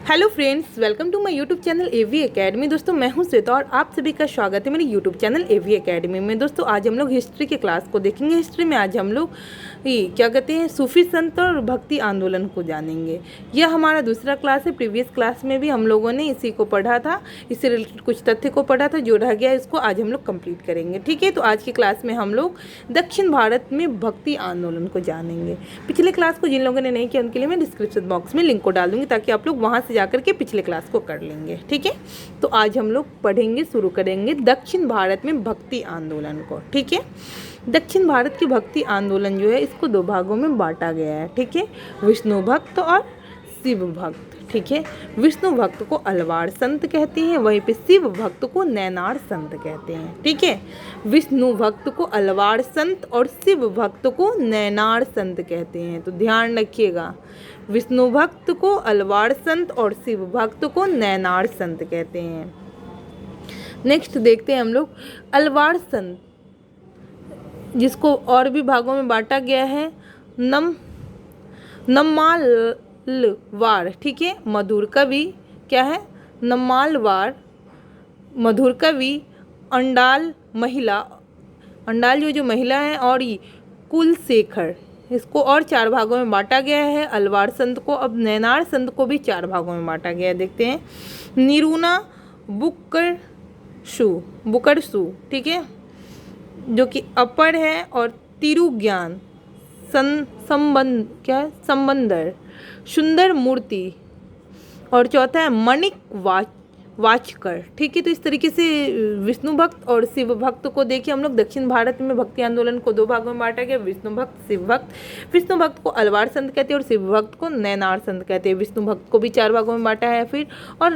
Hello friends, welcome to my YouTube channel AV Academy. दोस्तों मैं हूं श्वेता और आप सभी का स्वागत है मेरे यूट्यूब चैनल एवी एकेडमी में। दोस्तों आज हम लोग हिस्ट्री के क्लास को देखेंगे। हिस्ट्री में आज हम लोग क्या कहते हैं, सूफी संत और भक्ति आंदोलन को जानेंगे। यह हमारा दूसरा क्लास है। प्रीवियस क्लास में भी हम लोगों ने इसी को पढ़ा था, इससे रिलेटेड कुछ तथ्य को पढ़ा था। जो रह गया इसको आज हम लोग कंप्लीट करेंगे। ठीक है, तो आज की क्लास में हम लोग दक्षिण भारत में भक्ति आंदोलन को जानेंगे। पिछले क्लास को जिन लोगों ने नहीं किया उनके लिए मैं डिस्क्रिप्शन बॉक्स में लिंक को डाल दूँगी ताकि आप लोग वहाँ से जाकर के पिछले क्लास को कर लेंगे। ठीक है, तो आज हम लोग पढ़ेंगे, शुरू करेंगे दक्षिण भारत में भक्ति आंदोलन को। ठीक है, दक्षिण भारत की भक्ति आंदोलन जो है इसको दो भागों में बांटा गया है। ठीक है, विष्णु भक्त और शिव भक्त। ठीक है, विष्णु भक्त को अलवार संत कहते हैं, वहीं पे शिव भक्त को नैनार संत कहते हैं। ठीक है, विष्णु भक्त को अलवार संत और शिव भक्त को नैनार संत कहते हैं। तो ध्यान रखिएगा, विष्णु भक्त को अलवार संत और शिव भक्त को नैनार संत कहते हैं। नेक्स्ट देखते हैं हम लोग अलवार संत, जिसको और भी भागों में बांटा गया है। नम्मालवार, ठीक है, मधुर कवि क्या है, नम्मालवार, मधुर कवि, अंडाल महिला, अंडाल जो महिला है, और कुलशेखर, इसको और चार भागों में बांटा गया है। अलवार संत को, अब नैनार संत को भी चार भागों में बांटा गया है। देखते हैं, निरूना बुकरसु, ठीक है, जो कि अपर है, और तिरुज्ञान संबंध क्या है, संबंदर, सुंदर मूर्ति, और चौथा है मणिक वाचकर। ठीक है, तो इस तरीके से विष्णु भक्त और शिव भक्त को देखिए हम लोग दक्षिण भारत में भक्ति आंदोलन को दो भागों में बांटा गया, विष्णु भक्त, शिव भक्त। विष्णु भक्त को अलवार संत कहते हैं और शिव भक्त को नैनार संत कहते हैं। विष्णु भक्त को भी चार भागों में बांटा है फिर, और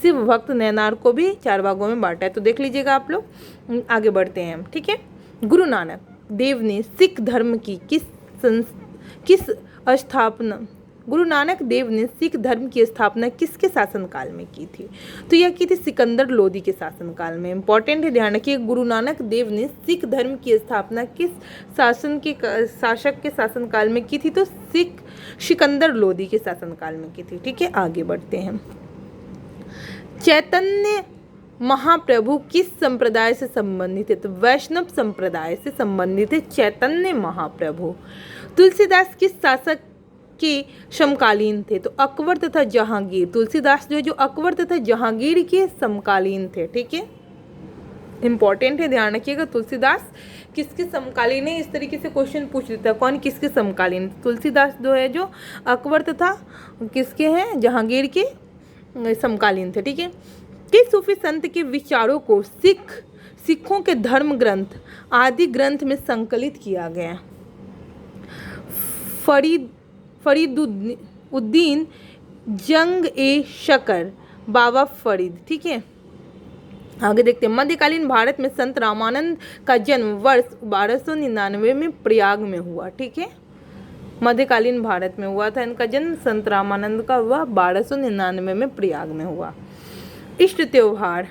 शिव भक्त नैनार को भी चार भागों में बांटा है। तो देख लीजिएगा आप लोग। आगे बढ़ते हैं हम। ठीक है, गुरु नानक देव ने सिख धर्म की किस स्थापना, गुरु नानक देव ने सिख धर्म की स्थापना किसके शासनकाल में की थी? तो यह की थी सिकंदर लोदी के शासनकाल में। इंपॉर्टेंट है, ध्यान रखिए, गुरु नानक देव ने सिख धर्म की स्थापना किस शासक के शासनकाल में की थी? तो सिकंदर लोदी के शासनकाल में की थी। ठीक है, आगे बढ़ते हैं। चैतन्य महाप्रभु किस संप्रदाय से संबंधित है? तो वैष्णव संप्रदाय से संबंधित है चैतन्य महाप्रभु। तुलसीदास किस शासक के समकालीन थे? तो अकबर तथा जहांगीर। तुलसीदास जो अकबर तथा जहांगीर के समकालीन थे। ठीक है, इंपॉर्टेंट है, ध्यान रखिएगा। तुलसीदास किसके समकालीन है? इस तरीके से क्वेश्चन पूछ देता है, कौन किसके समकालीन? तुलसीदास जो अकबर तथा किसके हैं, जहांगीर के समकालीन थे। ठीक है, किस सूफी संत के विचारों को सिखों के धर्म ग्रंथ आदि ग्रंथ में संकलित किया गया? फरीदुद्दीन जंग ए शकर, बाबा फरीद। ठीक है, आगे देखते हैं। मध्यकालीन भारत में संत रामानंद का जन्म वर्ष 1299 में प्रयाग में हुआ। ठीक है, मध्यकालीन भारत में हुआ था इनका जन्म, संत रामानंद का हुआ 1299 में प्रयाग में हुआ। इष्ट त्योहार,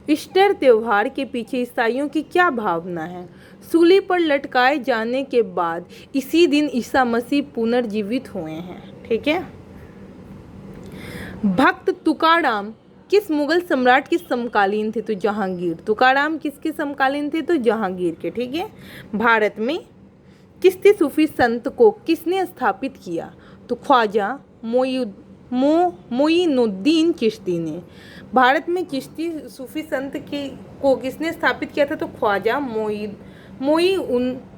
ईस्टर त्योहार के पीछे ईसाइयों की क्या भावना है? सूली पर लटकाए जाने के बाद इसी दिन ईसा मसीह पुनर्जीवित हुए हैं। ठीक है, भक्त तुकाराम किस मुगल सम्राट के समकालीन थे? तो जहांगीर। तुकाराम किसके समकालीन थे? तो जहांगीर के। ठीक है, भारत में चिश्ती सूफी संत को किसने स्थापित किया? तो ख्वाजा मोइनुद्दीन चिश्ती ने। भारत में चिश्ती सूफी संत को किसने स्थापित किया था? तो ख्वाजा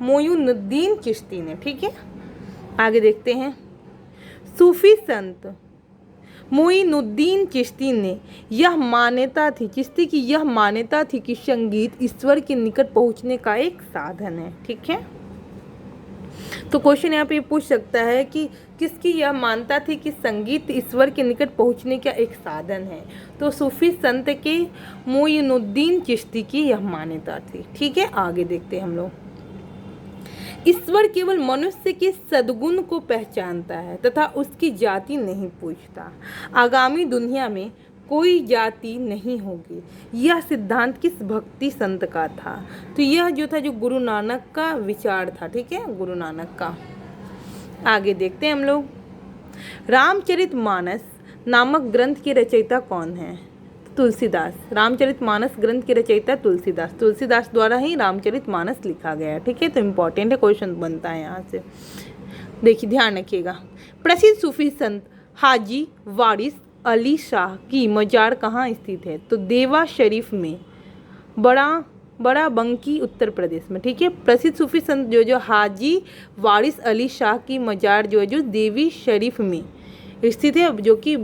मोइनुद्दीन चिश्ती ने। ठीक है, आगे देखते हैं। सूफी संत मोइनुद्दीन चिश्ती ने यह मान्यता थी, चिश्ती की यह मान्यता थी कि संगीत ईश्वर के निकट पहुंचने का एक साधन है। ठीक है, तो क्वेश्चन यहाँ पे पूछ सकता है कि किसकी यह मानता थी कि संगीत ईश्वर के निकट पहुँचने का एक साधन है? तो सूफी संत के मोइनुद्दीन चिश्ती की यह मान्यता थी। ठीक है, आगे देखते हैं हम लोग। ईश्वर केवल मनुष्य के सद्गुण को पहचानता है तथा उसकी जाति नहीं पूछता। आगामी दुनिया में कोई जाति नहीं होगी। यह सिद्धांत किस भक्ति संत का था? तो यह जो था, जो गुरु नानक का विचार था। ठीक है, गुरु नानक का। आगे देखते हैं हम लोग। रामचरितमानस नामक ग्रंथ के रचयिता कौन है? तुलसीदास। रामचरितमानस ग्रंथ के रचयिता तुलसीदास। तुलसीदास द्वारा ही रामचरितमानस लिखा गया है। ठीक है, तो इम्पोर्टेंट है, क्वेश्चन बनता है यहाँ से। देखिए, ध्यान रखिएगा। प्रसिद्ध सूफी संत हाजी वारिस अली शाह की मजार कहाँ स्थित है? तो देवा शरीफ में, बड़ा बंकी, उत्तर प्रदेश में। ठीक है, प्रसिद्ध सूफी संत जो हाजी वारिस अली शाह की मजार जो देवी शरीफ में स्थित है, जो कि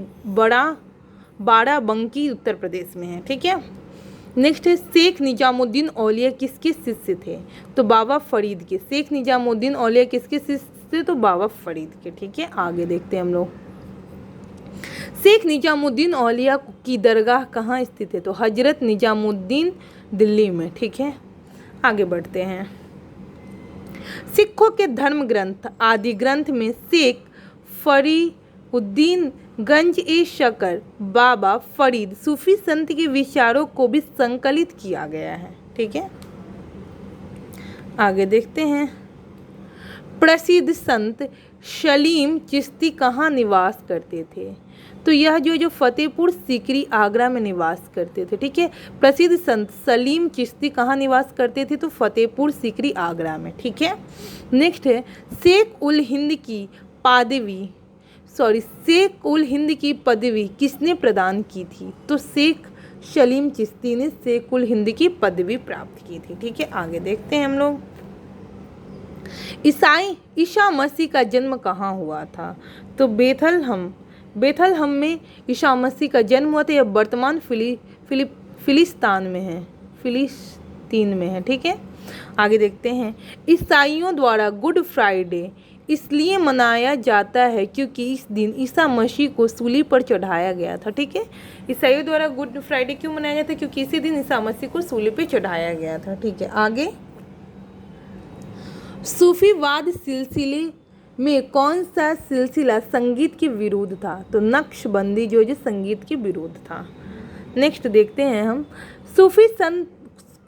बाराबंकी उत्तर प्रदेश में है। ठीक है, नेक्स्ट है शेख निजामुद्दीन औलिया किसके शिष्य थे? तो बाबा फरीद के। शेख निजामुद्दीन औलिया किसके शिष्य थे? तो बाबा फरीद के। ठीक है, आगे देखते हैं हम लोग। शेख निजामुद्दीन औलिया की दरगाह कहाँ स्थित है? तो हजरत निजामुद्दीन दिल्ली में। ठीक है, आगे बढ़ते हैं। सिखों के धर्म ग्रंथ आदि ग्रंथ में शेख फरीउद्दीन गंज ए शकर बाबा फरीद सूफी संत के विचारों को भी संकलित किया गया है। ठीक है, आगे देखते हैं। प्रसिद्ध संत सलीम चिश्ती कहाँ निवास करते थे? तो यह जो फतेहपुर सीकरी आगरा में निवास करते थे। ठीक है, प्रसिद्ध संत सलीम चिश्ती कहाँ निवास करते थे? तो फतेहपुर सीकरी आगरा में। ठीक है, नेक्स्ट है शेख उल हिंद की पदवी किसने प्रदान की थी? तो शेख सलीम चिश्ती ने शेख उल हिंद की पदवी प्राप्त की थी। ठीक है, आगे देखते हैं हम लोग। ईसा मसीह का जन्म कहाँ हुआ था? तो बेथलहम में ईसा मसीह का जन्म हुआ था। यह वर्तमान फिलिस्तीन में है। ठीक है, आगे देखते हैं। ईसाइयों द्वारा गुड फ्राइडे इसलिए मनाया जाता है क्योंकि इस दिन ईसा मसीह को सूली पर चढ़ाया गया था। ठीक है, ईसाइयों द्वारा गुड फ्राइडे क्यों मनाया जाता है? क्योंकि इसी दिन ईसा मसीह को सूली पर चढ़ाया गया था। ठीक है, आगे। सूफीवाद सिलसिले में कौन सा सिलसिला संगीत के विरुद्ध था? तो नक्शबंदी जो संगीत के विरुद्ध था। नेक्स्ट देखते हैं हम।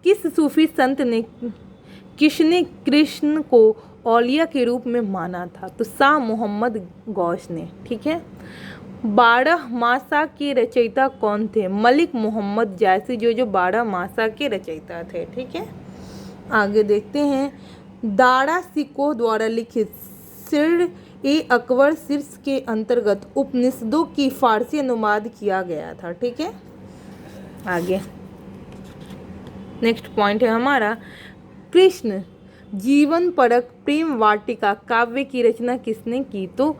किस सूफी संत ने कृष्ण को औलिया के रूप में माना था? तो शाह मोहम्मद गौस ने। ठीक है, 12 मासा के रचयिता कौन थे? मलिक मोहम्मद जायसी जो 12 मासा के रचयिता थे। ठीक है, आगे देखते हैं। दारा सिकोह द्वारा लिखित सिर ए अकबर शीर्ष के अंतर्गत उपनिषदों की फारसी अनुवाद किया गया था। ठीक है, आगे नेक्स्ट पॉइंट है हमारा कृष्ण जीवन परक प्रेम वाटिका काव्य की रचना किसने की? तो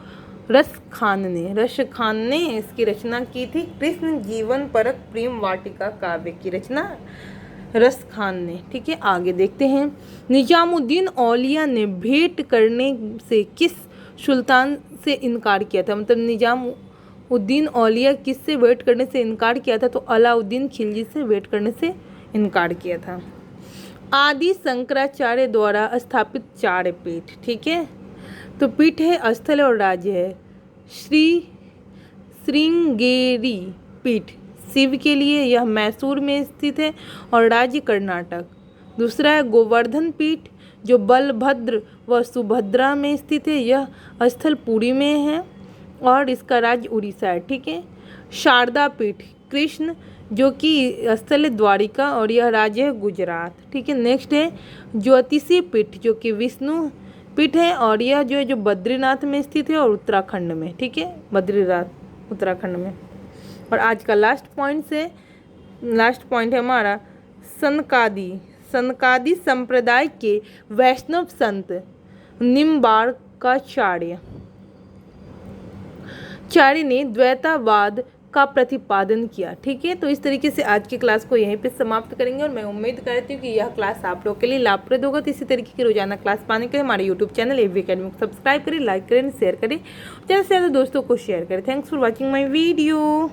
रस खान ने इसकी रचना की थी। कृष्ण जीवन परक प्रेम वाटिका काव्य की रचना रस खान ने। ठीक है, आगे देखते हैं। निजामुद्दीन औलिया ने भेंट करने से किस सुल्तान से इनकार किया था? मतलब निजामुद्दीन औलिया किससे भेंट करने से इनकार किया था? तो अलाउद्दीन खिलजी से भेंट करने से इनकार किया था। आदि शंकराचार्य द्वारा स्थापित 4 पीठ। ठीक है, तो पीठ है, स्थल और राज्य है। श्रृंगेरी पीठ शिव के लिए, यह मैसूर में स्थित है और राज्य कर्नाटक। दूसरा है गोवर्धन पीठ जो बलभद्र व सुभद्रा में स्थित है, यह स्थल पुरी में है और इसका राज्य उड़ीसा है। ठीक है, शारदा पीठ कृष्ण जो कि स्थल है द्वारिका और यह राज्य है गुजरात। ठीक है, नेक्स्ट है ज्योतिषी पीठ जो कि विष्णु पीठ है और यह जो बद्रीनाथ में स्थित है और उत्तराखंड में। ठीक है, बद्रीनाथ उत्तराखंड में। और आज का लास्ट पॉइंट है हमारा सनकादि संप्रदाय के वैष्णव संत निम्बार्काचार्य ने द्वैतावाद का प्रतिपादन किया। ठीक है, तो इस तरीके से आज की क्लास को यहीं पे समाप्त करेंगे और मैं उम्मीद करती हूँ कि यह क्लास आप लोग के लिए लाभप्रद होगा। तो इसी तरीके की रोजाना क्लास पाने के लिए हमारे यूट्यूब चैनल एवी अकेडमी को सब्सक्राइब करें, लाइक करें, शेयर करें, ज़्यादा से ज़्यादा दोस्तों को शेयर करें। Thanks for watching my video.